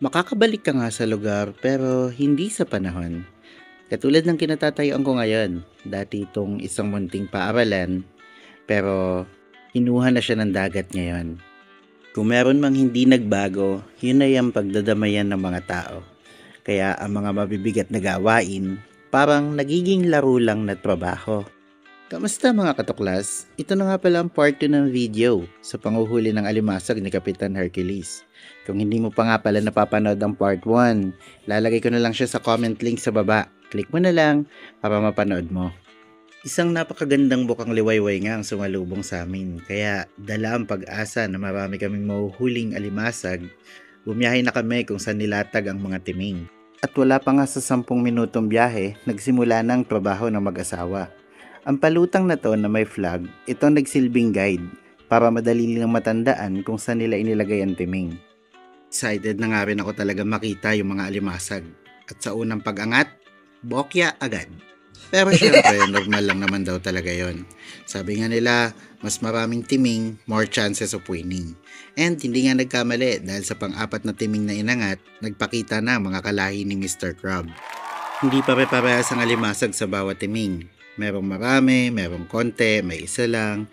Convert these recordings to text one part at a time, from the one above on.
Makakabalik ka nga sa lugar pero hindi sa panahon. Katulad ng kinatatayuan ko ngayon, dati itong isang munting paaralan pero kinuha na siya ng dagat ngayon. Kung meron mang hindi nagbago, yun ay ang pagdadamayan ng mga tao. Kaya ang mga mabibigat na gawain parang nagiging laro lang na trabaho. Kamusta mga katuklas? Ito na nga pala ang part 2 ng video sa panguhuli ng alimasag ni Kapitan Hercules. Kung hindi mo pa nga pala napapanood ang part 1, lalagay ko na lang siya sa comment link sa baba. Click mo na lang para mapanood mo. Isang napakagandang bukang liwayway nga ang sumalubong sa amin, kaya dala ang pag-asa na marami kaming mahuhuling alimasag. Bumiyahe na kami kung saan nilatag ang mga timing. At wala pa nga sa 10 minutong biyahe, nagsimula na ang trabaho ng mag-asawa. Ang palutang na to na may flag, ito ang nagsilbing guide para madali nilang matandaan kung saan nila inilagay ang timing. Excited na nga rin ako talaga makita yung mga alimasag. At sa unang pag-angat, bokya agad. Pero syempre, normal lang naman daw talaga yon. Sabi nga nila, mas maraming timing, more chances of winning. And hindi nga nagkamali dahil sa pang-apat na timing na inangat, nagpakita na ang mga kalahi ni Mr. Crab. Hindi pare-parehas ang alimasag sa bawat timing. Merong marami, merong konti, may isa lang,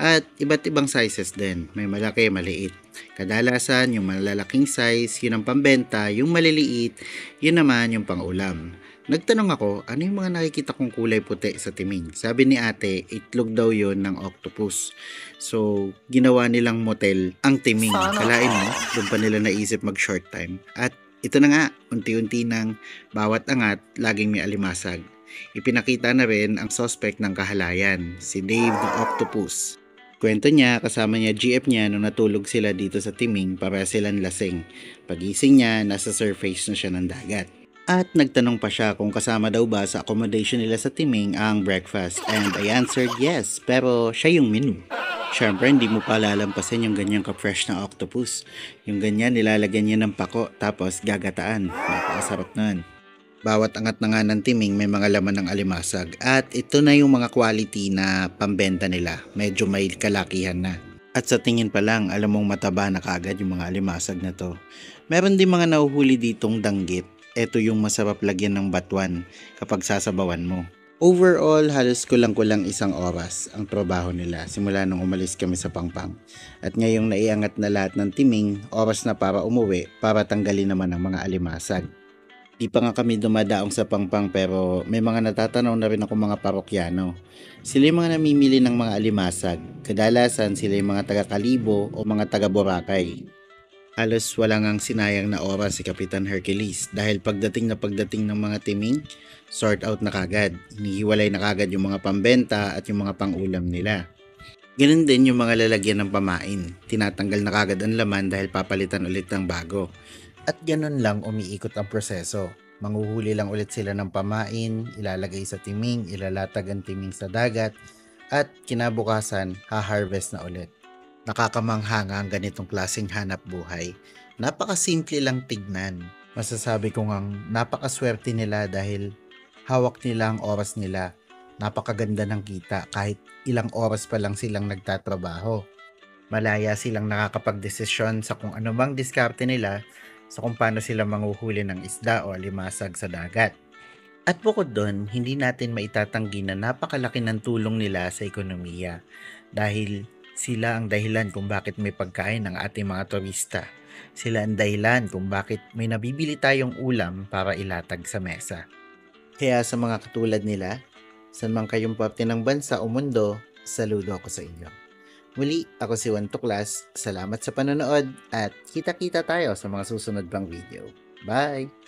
at iba't ibang sizes din. May malaki, maliit. Kadalasan, yung malalaking size, yun ang pambenta, yung maliliit, yun naman yung pang-ulam. Nagtanong ako, ano yung mga nakikita kong kulay puti sa timing? Sabi ni ate, itlog daw yon ng octopus. So, ginawa nilang motel ang timing. Kalain mo, doon pa nila naisip mag-short time. At ito na nga, unti-unti nang bawat angat, laging may alimasag. Ipinakita na rin ang suspect ng kahalayan, si Dave the Octopus. Kwento niya, kasama niya GF niya nung natulog sila dito sa timing para silang lasing. Pagising niya, nasa surface na siya ng dagat. At nagtanong pa siya kung kasama daw ba sa accommodation nila sa timing ang breakfast, and I answered yes, pero siya yung menu. Siyempre, hindi mo pa lalampasin yung ganyang ka-fresh na octopus. Yung ganyan, nilalagyan niya ng pako tapos gagataan. Napakasarap nun. Bawat angat na nga ng timing may mga laman ng alimasag at ito na yung mga quality na pambenta nila. Medyo may kalakihan na. At sa tingin pa lang, alam mong mataba na kagad yung mga alimasag na to. Meron din mga nahuhuli ditong danggit. Ito yung masarap lagyan ng batuan kapag sasabawan mo. Overall, halos kulang-kulang 1 oras ang trabaho nila simula nung umalis kami sa Pangpang. At ngayong naiangat na lahat ng timing, oras na para umuwi para tanggalin naman ang mga alimasag. Di pa nga kami dumadaong sa Pangpang pero may mga natatanaw na rin ako mga parokyano. Sila yung mga namimili ng mga alimasag. Kadalasan sila yung mga taga-Kalibo o mga taga-Boracay. Halos wala ngang sinayang na oras si Kapitan Hercules dahil pagdating ng mga timing, sort out na kagad. Inihiwalay na kagad yung mga pambenta at yung mga pangulam nila. Ganun din yung mga lalagyan ng pamain. Tinatanggal na kagad ang laman dahil papalitan ulit ng bago. At ganun lang umiikot ang proseso. Manghuhuli lang ulit sila ng pamain, ilalagay sa timing, ilalatag ang timing sa dagat, at kinabukasan, ha-harvest na ulit. Nakakamangha nga ang ganitong klaseng hanap buhay. Napakasimple lang tignan. Masasabi ko ngang napakaswerte nila dahil hawak nila ang oras nila. Napakaganda ng kita kahit ilang oras pa lang silang nagtatrabaho. Malaya silang nakakapagdesisyon sa kung ano bang diskarte nila sa kung paano sila manghuhuli ng isda o alimasag sa dagat. At bukod doon, hindi natin maitatanggi na napakalaki ng tulong nila sa ekonomiya dahil sila ang dahilan kung bakit may pagkain ng ating mga turista. Sila ang dahilan kung bakit may nabibili tayong ulam para ilatag sa mesa. Kaya sa mga katulad nila, saan man kayong parte ng bansa o mundo, saludo ako sa inyo. Muli, ako si Juan Tuklas. Salamat sa panonood at kita-kita tayo sa mga susunod pang video. Bye!